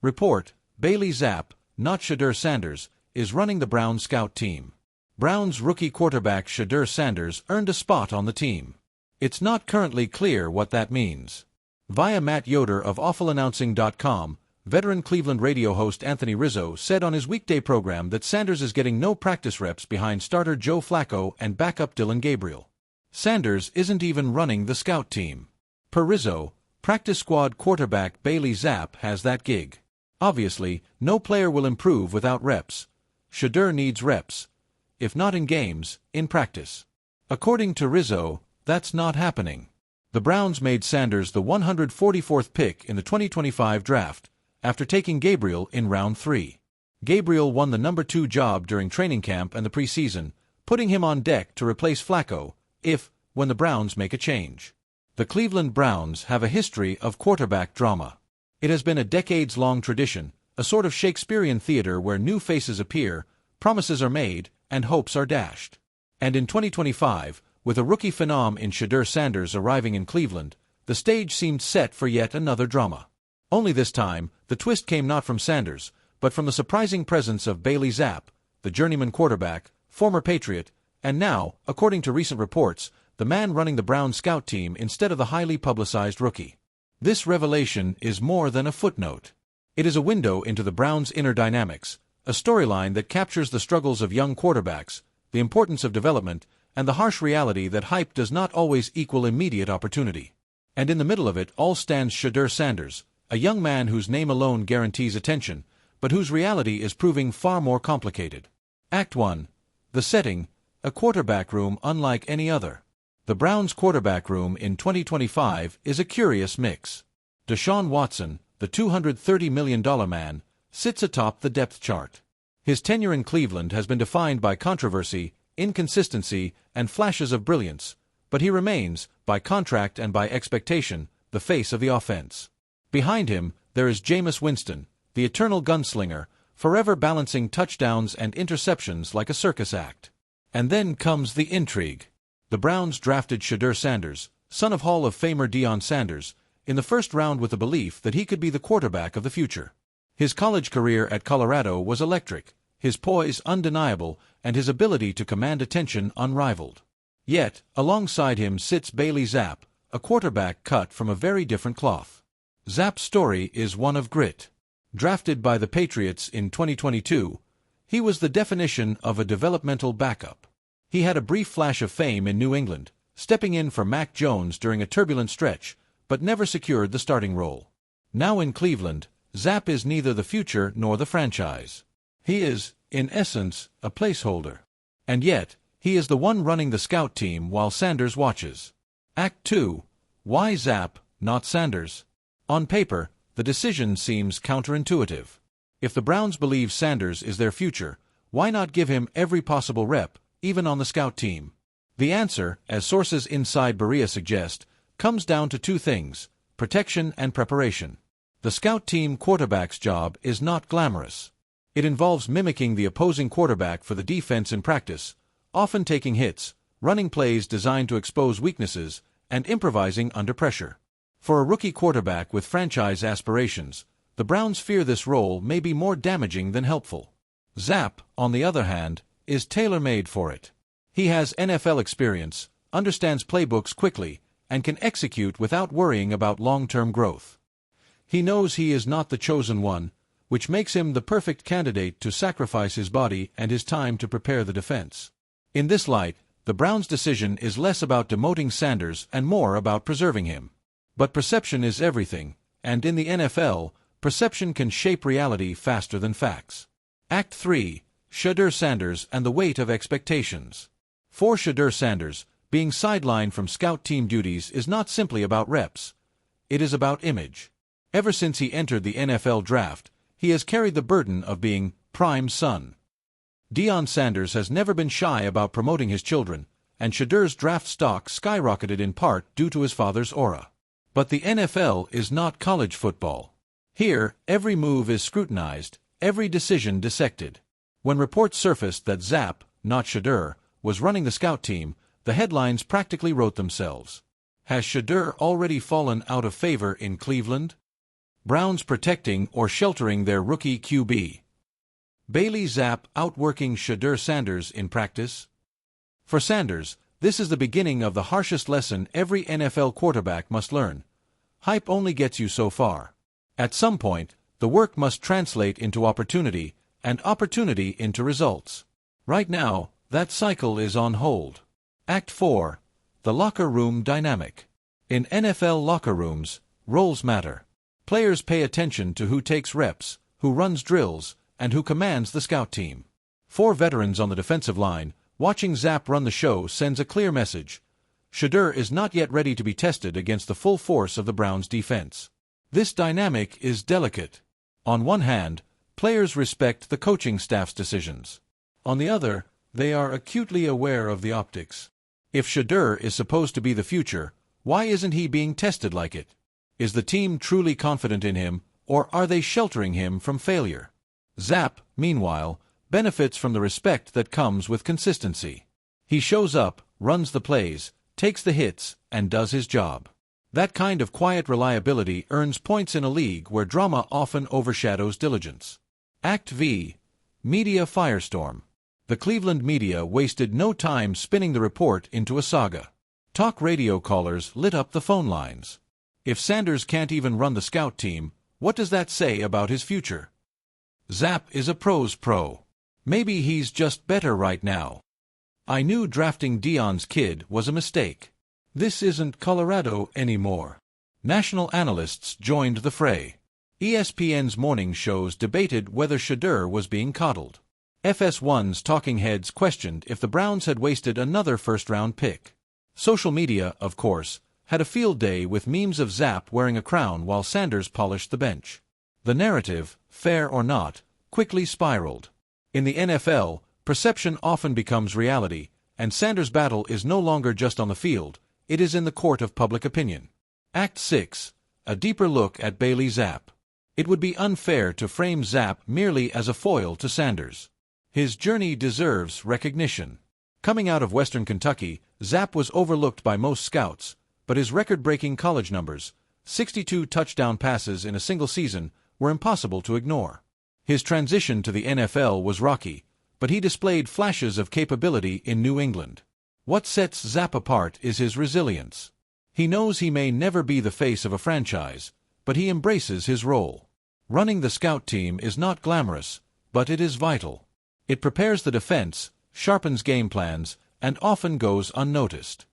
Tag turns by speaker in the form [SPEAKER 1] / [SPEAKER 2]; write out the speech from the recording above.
[SPEAKER 1] Report: Bailey Zappe, not Shedeur Sanders, is running the Browns scout team. Browns rookie quarterback Shedeur Sanders earned a spot on the team. It's not currently clear what that means. Via Matt Yoder of AwfulAnnouncing.com, veteran Cleveland radio host Anthony Rizzo said on his weekday program that Sanders is getting no practice reps behind starter Joe Flacco and backup Dillon Gabriel. Sanders isn't even running the scout team. Per Rizzo, practice squad quarterback Bailey Zappe has that gig. Obviously, no player will improve without reps. Shedeur needs reps. If not in games, in practice. According to Rizzo, that's not happening. The Browns made Sanders the 144th pick in the 2025 draft, after taking Gabriel in round 3. Gabriel won the number 2 job during training camp and the preseason, putting him on deck to replace Flacco, when the Browns make a change. The Cleveland Browns have a history of quarterback drama. It has been a decades-long tradition, a sort of Shakespearean theater where new faces appear, promises are made, and hopes are dashed. And in 2025, with a rookie phenom in Shedeur Sanders arriving in Cleveland, the stage seemed set for yet another drama. Only this time, the twist came not from Sanders, but from the surprising presence of Bailey Zappe, the journeyman quarterback, former Patriot, and now, according to recent reports, the man running the Browns scout team instead of the highly publicized rookie. This revelation is more than a footnote. It is a window into the Browns' inner dynamics, a storyline that captures the struggles of young quarterbacks, the importance of development, and the harsh reality that hype does not always equal immediate opportunity. And in the middle of it all stands Shedeur Sanders, a young man whose name alone guarantees attention, but whose reality is proving far more complicated. Act 1. The setting: a quarterback room unlike any other. The Browns' quarterback room in 2025 is a curious mix. Deshaun Watson, the $230 million man, sits atop the depth chart. His tenure in Cleveland has been defined by controversy, inconsistency, and flashes of brilliance, but he remains, by contract and by expectation, the face of the offense. Behind him, there is Jameis Winston, the eternal gunslinger, forever balancing touchdowns and interceptions like a circus act. And then comes the intrigue. The Browns drafted Shedeur Sanders, son of Hall of Famer Deion Sanders, in the first round with the belief that he could be the quarterback of the future. His college career at Colorado was electric, his poise undeniable, and his ability to command attention unrivaled. Yet, alongside him sits Bailey Zappe, a quarterback cut from a very different cloth. Zappe's story is one of grit. Drafted by the Patriots in 2022, he was the definition of a developmental backup. He had a brief flash of fame in New England, stepping in for Mac Jones during a turbulent stretch, but never secured the starting role. Now in Cleveland, Zappe is neither the future nor the franchise. He is, in essence, a placeholder. And yet, he is the one running the scout team while Sanders watches. Act 2. Why Zappe, not Sanders? On paper, the decision seems counterintuitive. If the Browns believe Sanders is their future, why not give him every possible rep, even on the scout team? The answer, as sources inside Berea suggest, comes down to two things: protection and preparation. The scout team quarterback's job is not glamorous. It involves mimicking the opposing quarterback for the defense in practice, often taking hits, running plays designed to expose weaknesses, and improvising under pressure. For a rookie quarterback with franchise aspirations, the Browns fear this role may be more damaging than helpful. Zappe, on the other hand, is tailor-made for it. He has NFL experience, understands playbooks quickly, and can execute without worrying about long-term growth. He knows he is not the chosen one, which makes him the perfect candidate to sacrifice his body and his time to prepare the defense. In this light, the Browns' decision is less about demoting Sanders and more about preserving him. But perception is everything, and in the NFL, perception can shape reality faster than facts. Act 3. Shedeur Sanders and the weight of expectations. For Shedeur Sanders, being sidelined from scout team duties is not simply about reps. It is about image. Ever since he entered the NFL draft, he has carried the burden of being prime son. Deion Sanders has never been shy about promoting his children, and Shedeur's draft stock skyrocketed in part due to his father's aura. But the NFL is not college football. Here, every move is scrutinized, every decision dissected. When reports surfaced that Zappe, not Shedeur, was running the scout team, the headlines practically wrote themselves. Has Shedeur already fallen out of favor in Cleveland? Browns protecting or sheltering their rookie QB. Bailey Zappe outworking Shedeur Sanders in practice. For Sanders, this is the beginning of the harshest lesson every NFL quarterback must learn. Hype only gets you so far. At some point, the work must translate into opportunity, and opportunity into results. Right now, that cycle is on hold. Act 4. The Locker Room Dynamic. In NFL locker rooms, roles matter. Players pay attention to who takes reps, who runs drills, and who commands the scout team. 4 veterans on the defensive line, watching Zappe run the show sends a clear message. Shedeur is not yet ready to be tested against the full force of the Browns' defense. This dynamic is delicate. On one hand, players respect the coaching staff's decisions. On the other, they are acutely aware of the optics. If Shedeur is supposed to be the future, why isn't he being tested like it? Is the team truly confident in him, or are they sheltering him from failure? Zappe, meanwhile, benefits from the respect that comes with consistency. He shows up, runs the plays, takes the hits, and does his job. That kind of quiet reliability earns points in a league where drama often overshadows diligence. Act V. Media Firestorm. The Cleveland media wasted no time spinning the report into a saga. Talk radio callers lit up the phone lines. If Sanders can't even run the scout team, what does that say about his future? Zappe is a pro's pro. Maybe he's just better right now. I knew drafting Deion's kid was a mistake. This isn't Colorado anymore. National analysts joined the fray. ESPN's morning shows debated whether Shedeur was being coddled. FS1's talking heads questioned if the Browns had wasted another first-round pick. Social media, of course, had a field day with memes of Zappe wearing a crown while Sanders polished the bench. The narrative, fair or not, quickly spiraled. In the NFL, perception often becomes reality, and Sanders' battle is no longer just on the field, it is in the court of public opinion. Act 6. A deeper look at Bailey Zappe. It would be unfair to frame Zappe merely as a foil to Sanders. His journey deserves recognition. Coming out of Western Kentucky, Zappe was overlooked by most scouts, but his record-breaking college numbers, 62 touchdown passes in a single season, were impossible to ignore. His transition to the NFL was rocky, but he displayed flashes of capability in New England. What sets Zappe apart is his resilience. He knows he may never be the face of a franchise, but he embraces his role. Running the scout team is not glamorous, but it is vital. It prepares the defense, sharpens game plans, and often goes unnoticed.